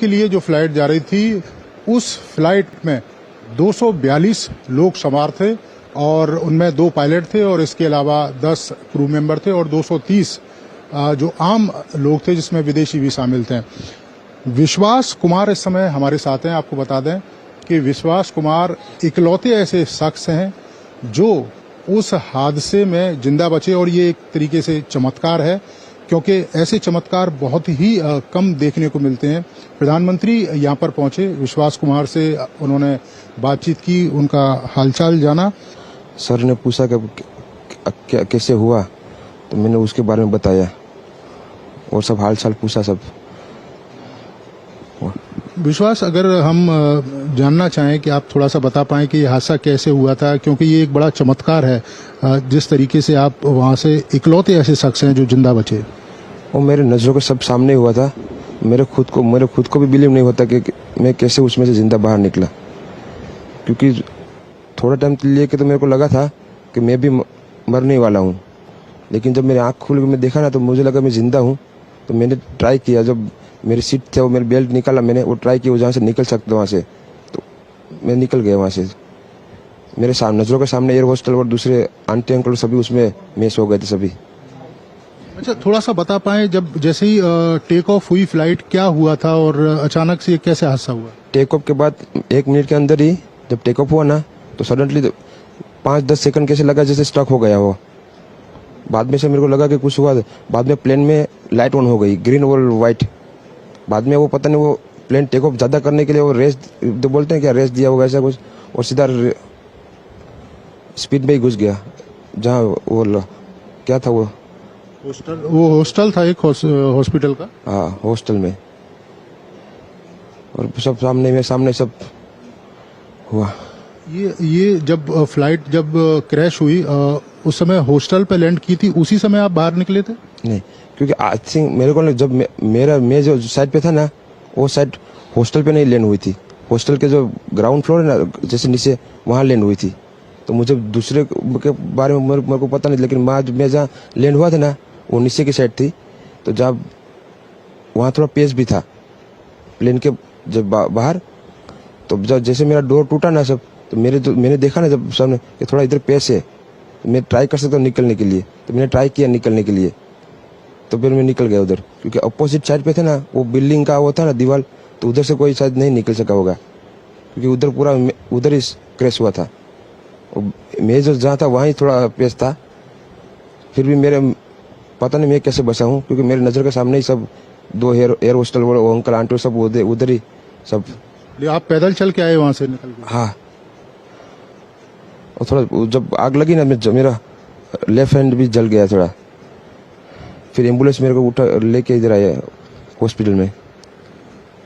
के लिए जो फ्लाइट जा रही थी, उस फ्लाइट में 242 लोग सवार थे और उनमें 2 पायलट थे और इसके अलावा 10 क्रू मेंबर थे और 230 जो आम लोग थे जिसमें विदेशी भी शामिल थे। विश्वास कुमार इस समय हमारे साथ हैं। आपको बता दें कि विश्वास कुमार इकलौते ऐसे शख्स हैं जो उस हादसे में जिंदा बचे और ये एक तरीके से चमत्कार है, क्योंकि ऐसे चमत्कार बहुत ही कम देखने को मिलते हैं। प्रधानमंत्री यहाँ पर पहुंचे, विश्वास कुमार से उन्होंने बातचीत की, उनका हालचाल जाना। सर ने पूछा कि कैसे हुआ, तो मैंने उसके बारे में बताया और सब हालचाल पूछा सब। विश्वास, अगर हम जानना चाहें कि आप थोड़ा सा बता पाएं कि ये हादसा कैसे हुआ था, क्योंकि ये एक बड़ा चमत्कार है जिस तरीके से आप वहाँ से इकलौते ऐसे शख्स हैं जो जिंदा बचे। वो मेरे नज़रों के सब सामने हुआ था। मेरे खुद को भी बिलीव नहीं होता कि मैं कैसे उसमें से जिंदा बाहर निकला, क्योंकि थोड़ा टाइम लिए कि तो मेरे को लगा था कि मैं भी मरने वाला हूँ, लेकिन जब मेरी आँख खुल के मैं देखा ना तो मुझे लगा मैं जिंदा हूँ। तो मैंने ट्राई किया, जब मेरी सीट थे वो मेरी बेल्ट निकाला, मैंने वो ट्राई किया जहाँ से निकल सकता वहाँ से, तो मैं निकल गया वहाँ से। मेरे सामने नज़रों के सामने एयर होस्टल और दूसरे आंटी अंकल सभी उसमें मिस हो गए थे सभी। अच्छा, थोड़ा सा बता पाएं, जब जैसे ही टेक ऑफ हुई फ्लाइट, क्या हुआ था और अचानक से कैसे हादसा हुआ? टेक ऑफ के बाद 1 मिनट के अंदर ही जब टेक ऑफ हुआ ना, तो सडनली 5-10 सेकंड कैसे लगा जैसे स्ट्रक हो गया वो। बाद में से मेरे को लगा कि कुछ हुआ। बाद में प्लेन में लाइट ऑन हो गई, ग्रीन और वाइट। बाद में वो पता नहीं, वो प्लेन टेक ऑफ ज्यादा करने के लिए वो रेस बोलते हैं क्या, रेस दिया होगा ऐसा कुछ, और सीधा स्पीड में ही घुस गया जहाँ वो क्या था, वो हॉस्टल था, एक हॉस्पिटल का। हाँ, हॉस्टल में। और सब सामने सब हुआ। ये जब फ्लाइट जब क्रैश हुई, उस समय हॉस्टल पे लैंड की थी, उसी समय आप बाहर निकले थे? नहीं, क्योंकि आई थिंक मेरे को जब मैं जो साइड पे था ना, वो साइड हॉस्टल पे नहीं लैंड हुई थी। हॉस्टल के जो ग्राउंड फ्लोर है ना, जैसे नीचे, वहाँ लैंड हुई थी। तो मुझे दूसरे के बारे में मेरे को पता नहीं, लेकिन मैं जहाँ लैंड हुआ था ना, वो नीचे की साइड थी। तो जब वहाँ थोड़ा पेस भी था प्लेन के जब बाहर, तो जब जैसे मेरा डोर टूटा ना सब, तो मैंने देखा ना जब सामने कि थोड़ा इधर पेस है, तो मैं ट्राई कर सकता हूँ निकलने के लिए। तो मैंने ट्राई किया निकलने के लिए, तो फिर मैं निकल गया उधर, क्योंकि अपोजिट साइड पे थे ना, वो बिल्डिंग का वो था ना दीवार, तो उधर से कोई शायद नहीं निकल सका होगा, क्योंकि उधर पूरा उधर ही क्रैश हुआ था। मैं जो जहाँ था वहाँ ही थोड़ा पेस था। फिर भी मेरे पता नहीं मैं कैसे बचा हूँ, क्योंकि मेरे नज़र के सामने ही सब 2 एयर होस्टल वो अंकल आंटी सब उधर ही सब। आप पैदल चल के आए वहाँ से निकल के? हाँ, और थोड़ा जब आग लगी ना, मेरा लेफ्ट हैंड भी जल गया थोड़ा। फिर एम्बुलेंस मेरे को उठा लेके इधर आया हॉस्पिटल में।